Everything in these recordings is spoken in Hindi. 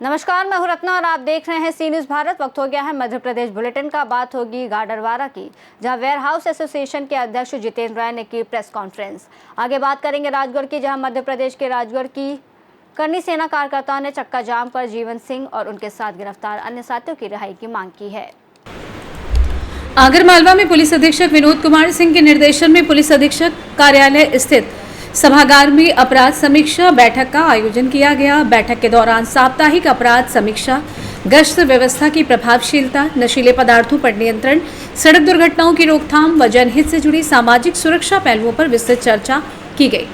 नमस्कार, मैं हूं रत्ना और आप देख रहे हैं सी न्यूज़ भारत। वक्त हो गया है मध्य प्रदेश बुलेटिन का। बात होगी गाडरवारा की, जहां वेयर हाउस एसोसिएशन के अध्यक्ष जितेंद्र राय ने की प्रेस कॉन्फ्रेंस। आगे बात करेंगे राजगढ़ की, जहां मध्य प्रदेश के राजगढ़ की करनी सेना कार्यकर्ताओं ने चक्का जाम कर जीवन सिंह और उनके साथ गिरफ्तार अन्य साथियों की रिहाई की मांग की है। आगरमालवा में पुलिस अधीक्षक विनोद कुमार सिंह के निर्देशन में पुलिस अधीक्षक कार्यालय स्थित सभागार में अपराध समीक्षा बैठक का आयोजन किया गया। बैठक के दौरान साप्ताहिक अपराध समीक्षा, गश्त व्यवस्था की प्रभावशीलता, नशीले पदार्थों पर नियंत्रण, सड़क दुर्घटनाओं की रोकथाम व जनहित से जुड़ी सामाजिक सुरक्षा पहलुओं पर विस्तृत चर्चा की गई।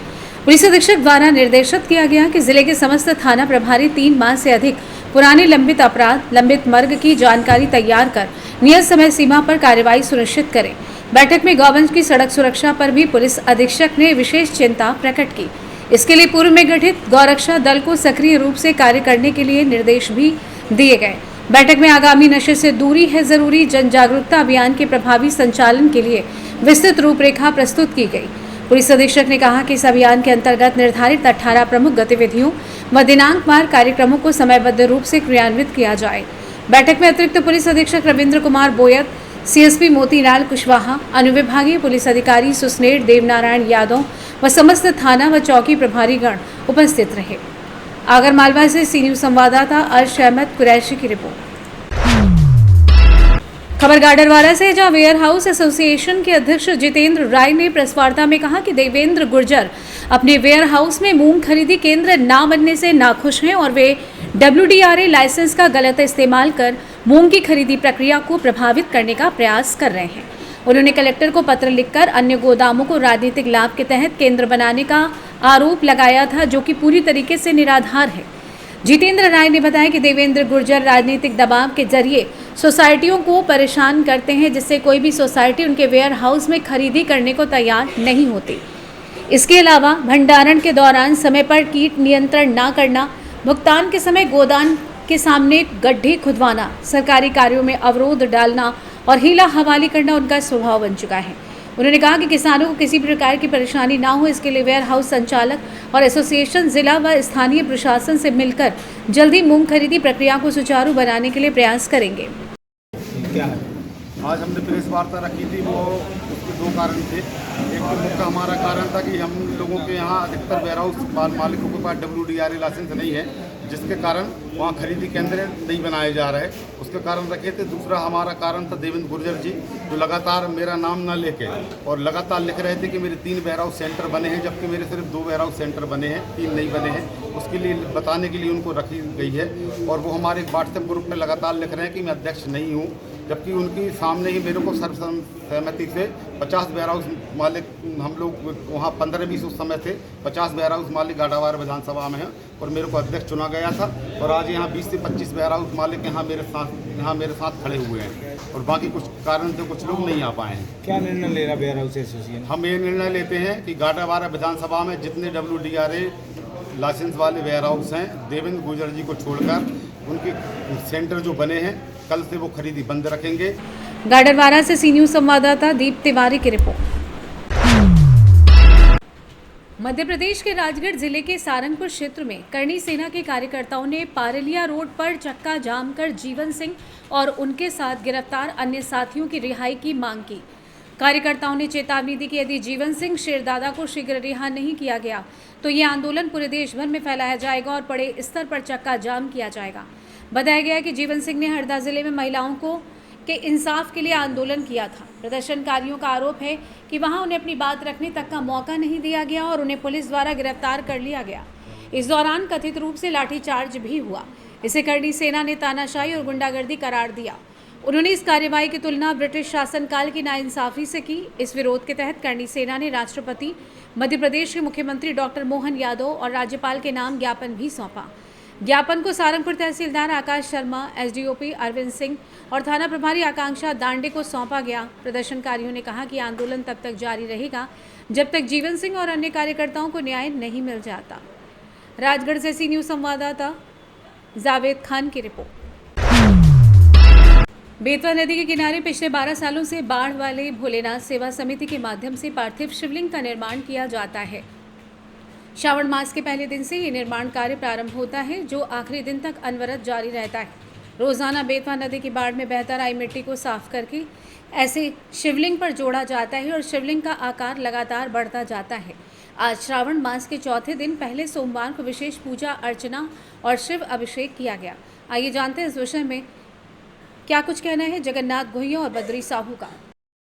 पुलिस अधीक्षक द्वारा निर्देशित किया गया कि जिले के समस्त थाना प्रभारी 3 माह से अधिक पुराने लंबित अपराध, लंबित मर्ग की जानकारी तैयार कर नियत समय सीमा पर कार्रवाई सुनिश्चित करें। बैठक में गौवंश की सड़क सुरक्षा पर भी पुलिस अधीक्षक ने विशेष चिंता प्रकट की। इसके लिए पूर्व में गठित गौरक्षा दल को सक्रिय रूप से कार्य करने के लिए निर्देश भी दिए गए। बैठक में आगामी नशे से दूरी है जरूरी जन जागरूकता अभियान के प्रभावी संचालन के लिए विस्तृत रूपरेखा प्रस्तुत की गई। पुलिस अधीक्षक ने कहा कि इस अभियान के अंतर्गत निर्धारित 18 प्रमुख गतिविधियों व दिनांकवार कार्यक्रमों को समयबद्ध रूप से क्रियान्वित किया जाए। बैठक में अतिरिक्त पुलिस अधीक्षक रविंद्र कुमार बोयत, सीएसपी मोतीलाल कुशवाहा, अनुविभागीय पुलिस अधिकारी सुस्नेर देवनारायण यादव व समस्त थाना व चौकी प्रभारीगण उपस्थित रहे। आगरमालवा से सी न्यूज़ संवाददाता अर्श अहमद कुरैशी की रिपोर्ट। खबर गाडरवारा से, जहां वेयर हाउस एसोसिएशन के अध्यक्ष जितेंद्र राय ने प्रेस वार्ता में कहा कि देवेंद्र गुर्जर अपने वेयर हाउस में मूंग खरीदी केंद्र न बनने से नाखुश हैं और वे WDRA लाइसेंस का गलत इस्तेमाल कर मूंग की खरीदी प्रक्रिया को प्रभावित करने का प्रयास कर रहे हैं। उन्होंने कलेक्टर को पत्र लिखकर अन्य गोदामों को राजनीतिक लाभ के तहत केंद्र बनाने का आरोप लगाया था, जो कि पूरी तरीके से निराधार है। जितेंद्र राय ने बताया कि देवेंद्र गुर्जर राजनीतिक दबाव के जरिए सोसाइटियों को परेशान करते हैं, जिससे कोई भी सोसाइटी उनके वेयर हाउस में खरीदी करने को तैयार नहीं होती। इसके अलावा भंडारण के दौरान समय पर कीट नियंत्रण न करना, भुगतान के समय गोदाम के सामने गड्ढे खुदवाना, सरकारी कार्यों में अवरोध डालना और हीला हवाली करना उनका स्वभाव बन चुका है। उन्होंने कहा कि किसानों को किसी प्रकार की परेशानी ना हो, इसके लिए वेयर हाउस संचालक और एसोसिएशन जिला व स्थानीय प्रशासन से मिलकर जल्दी मूंग खरीदी प्रक्रिया को सुचारू बनाने के लिए प्रयास करेंगे। क्या है, आज हमने प्रेस वार्ता रखी थी, वो उसके 2 कारण थे। एक तो मुख्य हमारा कारण था कि हम लोगों के यहाँ अधिकतर वेयर हाउस मालिकों के पास WDRA लाइसेंस नहीं है, जिसके कारण वहाँ खरीदी केंद्र नहीं बनाए जा रहे, उसके कारण रखे थे। दूसरा हमारा कारण था देवेंद्र गुर्जर जी, जो लगातार मेरा नाम ना लेके और लगातार लिख रहे थे कि मेरे 3 वेयर हाउस सेंटर बने हैं, जबकि मेरे सिर्फ 2 वेयर हाउस सेंटर बने हैं, 3 नहीं बने हैं। उसके लिए बताने के लिए उनको रखी गई है और वो हमारे व्हाट्सएप ग्रुप में लगातार लिख रहे हैं कि मैं अध्यक्ष नहीं हूँ, जबकि उनकी सामने ही मेरे को सर्वसम्मति से 50 वेयर हाउस मालिक, हम लोग वहाँ 15-20 उस समय थे, 50 वेयर हाउस मालिक गाडरवारा विधानसभा में हैं और मेरे को अध्यक्ष चुना गया था। और आज यहाँ 20 से 25 वेयर हाउस मालिक यहाँ मेरे साथ खड़े हुए हैं और बाकी कुछ कारण से कुछ लोग नहीं आ पाए हैं। क्या निर्णय ले रहा वेयर हाउस एसोसिएशन? हम ये निर्णय लेते हैं कि गाडरवारा विधानसभा में जितने WDRA लाइसेंस वाले वेयर हाउस हैं, देवेंद्र गुर्जर जी को छोड़कर उनके सेंटर जो बने हैं, कल से वो खरीदी बंद रखेंगे। गाडरवारा से सी न्यूज़ संवाददाता दीप तिवारी की रिपोर्ट। मध्य प्रदेश के राजगढ़ जिले के सारंगपुर क्षेत्र में करनी सेना के कार्यकर्ताओं ने पारेलिया रोड पर चक्का जाम कर जीवन सिंह और उनके साथ गिरफ्तार अन्य साथियों की रिहाई की मांग की। कार्यकर्ताओं ने चेतावनी दी कि यदि जीवन सिंह शेरदादा को शीघ्र रिहा नहीं किया गया तो ये आंदोलन पूरे देश भर में फैलाया जाएगा और बड़े स्तर पर चक्का जाम किया जाएगा। बताया गया कि जीवन सिंह ने हरदा जिले में महिलाओं के इंसाफ के लिए आंदोलन किया था। प्रदर्शनकारियों का आरोप है कि वहां उन्हें अपनी बात रखने तक का मौका नहीं दिया गया और उन्हें पुलिस द्वारा गिरफ्तार कर लिया गया। इस दौरान कथित रूप से लाठीचार्ज भी हुआ। इसे करनी सेना ने तानाशाही और गुंडागर्दी करार दिया। उन्होंने इस कार्रवाई की तुलना ब्रिटिश शासनकाल की नाइंसाफी से की। इस विरोध के तहत करनी सेना ने राष्ट्रपति, मध्य प्रदेश के मुख्यमंत्री डॉक्टर मोहन यादव और राज्यपाल के नाम ज्ञापन भी सौंपा। ज्ञापन को सारंगपुर तहसीलदार आकाश शर्मा, SDOP अरविंद सिंह और थाना प्रभारी आकांक्षा दांडे को सौंपा गया। प्रदर्शनकारियों ने कहा कि आंदोलन तब तक जारी रहेगा जब तक जीवन सिंह और अन्य कार्यकर्ताओं को न्याय नहीं मिल जाता। राजगढ़ से सी न्यूज़ संवाददाता जावेद खान की रिपोर्ट। बेतवा नदी के किनारे पिछले 12 सालों से बाढ़ वाले भोलेनाथ सेवा समिति के माध्यम से पार्थिव शिवलिंग का निर्माण किया जाता है। श्रावण मास के पहले दिन से ये निर्माण कार्य प्रारंभ होता है, जो आखिरी दिन तक अनवरत जारी रहता है। रोजाना बेतवा नदी की बाढ़ में बहकर आई मिट्टी को साफ करके ऐसे शिवलिंग पर जोड़ा जाता है और शिवलिंग का आकार लगातार बढ़ता जाता है। आज श्रावण मास के चौथे दिन पहले सोमवार को विशेष पूजा अर्चना और शिव अभिषेक किया गया। आइए जानते हैं इस विषय में क्या कुछ कहना है जगन्नाथ गोहिया और बद्री साहू का।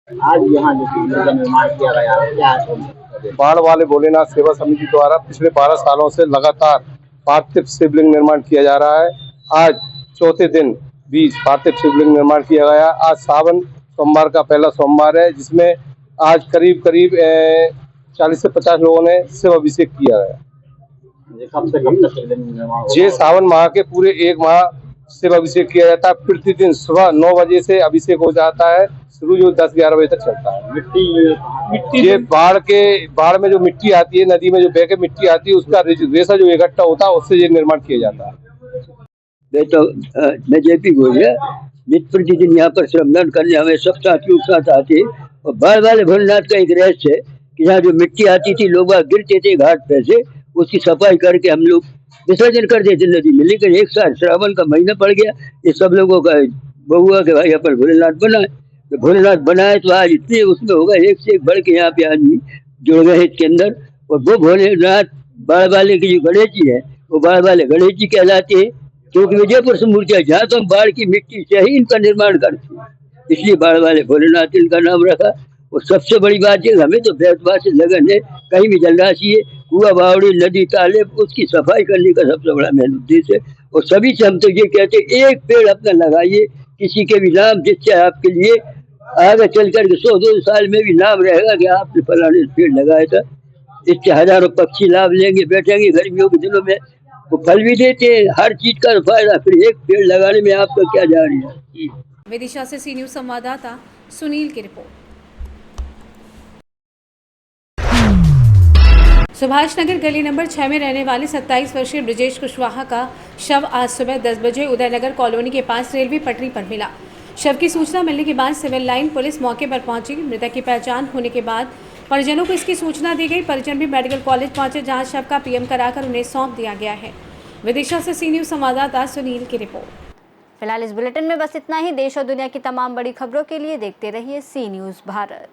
आज यहाँ जो शिवलिंग का निर्माण किया गया है, क्या है? बाढ़ वाले भोलेनाथ सेवा समिति द्वारा पिछले 12 सालों से लगातार पार्थिव शिवलिंग निर्माण किया जा रहा है। आज चौथे दिन भी पार्थिव शिवलिंग निर्माण किया गया। आज सावन सोमवार का पहला सोमवार है, जिसमें आज करीब 40 से 50 लोगों ने शिव अभिषेक किया है। कब से कब तक शिवलिंग निर्माण होगा? ये सावन माह के पूरे 1 माह शिव अभिषेक किया जाता है। प्रतिदिन सुबह 9 बजे से अभिषेक हो जाता है, शुरू जो 10-11 बजे तक चलता है। मिट्टी ये बाढ़ में जो मिट्टी आती है, नदी में जो बह के मिट्टी आती है, उसका रेसा जो इकट्ठा होता है, उससे ये निर्माण किया जाता है। मैं जेपी गोहिया नित्य प्रतिदिन यहाँ पर श्रमदान करने हमें सब साथियों के साथ आते। और बाढ़ वाले भोलेनाथ का एक रहस्य है कि यहाँ जो मिट्टी आती थी, लोग गिरते थे घाट पे से, उसकी सफाई करके हम लोग विसर्जन कर देते नदी में। लेकिन एक साल श्रावण का महीना पड़ गया, ये सब लोगों का बहुआ के भाई अपन भोलेनाथ बनाए, तो भोलेनाथ बनाए तो आज इतने उसमें होगा, एक से एक बढ़ के यहाँ पे आदमी जुड़ गए इसके अंदर। और वो भोलेनाथ बाढ़ वाले की जो गणेश जी है, वो बाढ़ वाले गणेश जी कहलाते हैं, क्योंकि विजयपुर से मूर्तियाँ जहाँ तो हम बाढ़ की मिट्टी से ही इनका निर्माण करते हैं, इसलिए बाढ़ वाले भोलेनाथ इनका नाम रखा। और सबसे बड़ी बात है, हमें तो बेतवा से लगन है, कहीं भी जलराशि है, कुआ बावड़ी नदी ताले, उसकी सफाई करने का सबसे बड़ा मेन उद्देश्य है। और सभी से हम तो ये कहते हैं, एक पेड़ अपना लगाइए किसी के भी नाम, जिससे आपके लिए आगे चल कर के 100-200 साल में भी नाम रहेगा कि आपने फलाने पेड़ लगाया था। इससे हजारों पक्षी लाभ लेंगे, बैठेंगे गर्मियों के दिनों में, वो फल भी देते हैं, हर चीज का फायदा। फिर एक पेड़ लगाने में आपका क्या जा रही है। विदिशा से सी न्यूज संवाददाता सुनील की रिपोर्ट। सुभाष नगर गली नंबर 6 में रहने वाले 27 वर्षीय ब्रिजेश कुशवाहा का शव आज सुबह 10 बजे उदयनगर कॉलोनी के पास रेलवे पटरी पर मिला। शव की सूचना मिलने के बाद सिविल लाइन पुलिस मौके पर पहुंची। मृतक की पहचान होने के बाद परिजनों को इसकी सूचना दी गई। परिजन भी मेडिकल कॉलेज पहुंचे, जहां शव का पीएम कराकर उन्हें सौंप दिया गया है। विदिशा से सी न्यूज संवाददाता सुनील की रिपोर्ट। फिलहाल इस बुलेटिन में बस इतना ही। देश और दुनिया की तमाम बड़ी खबरों के लिए देखते रहिए सी न्यूज़ भारत।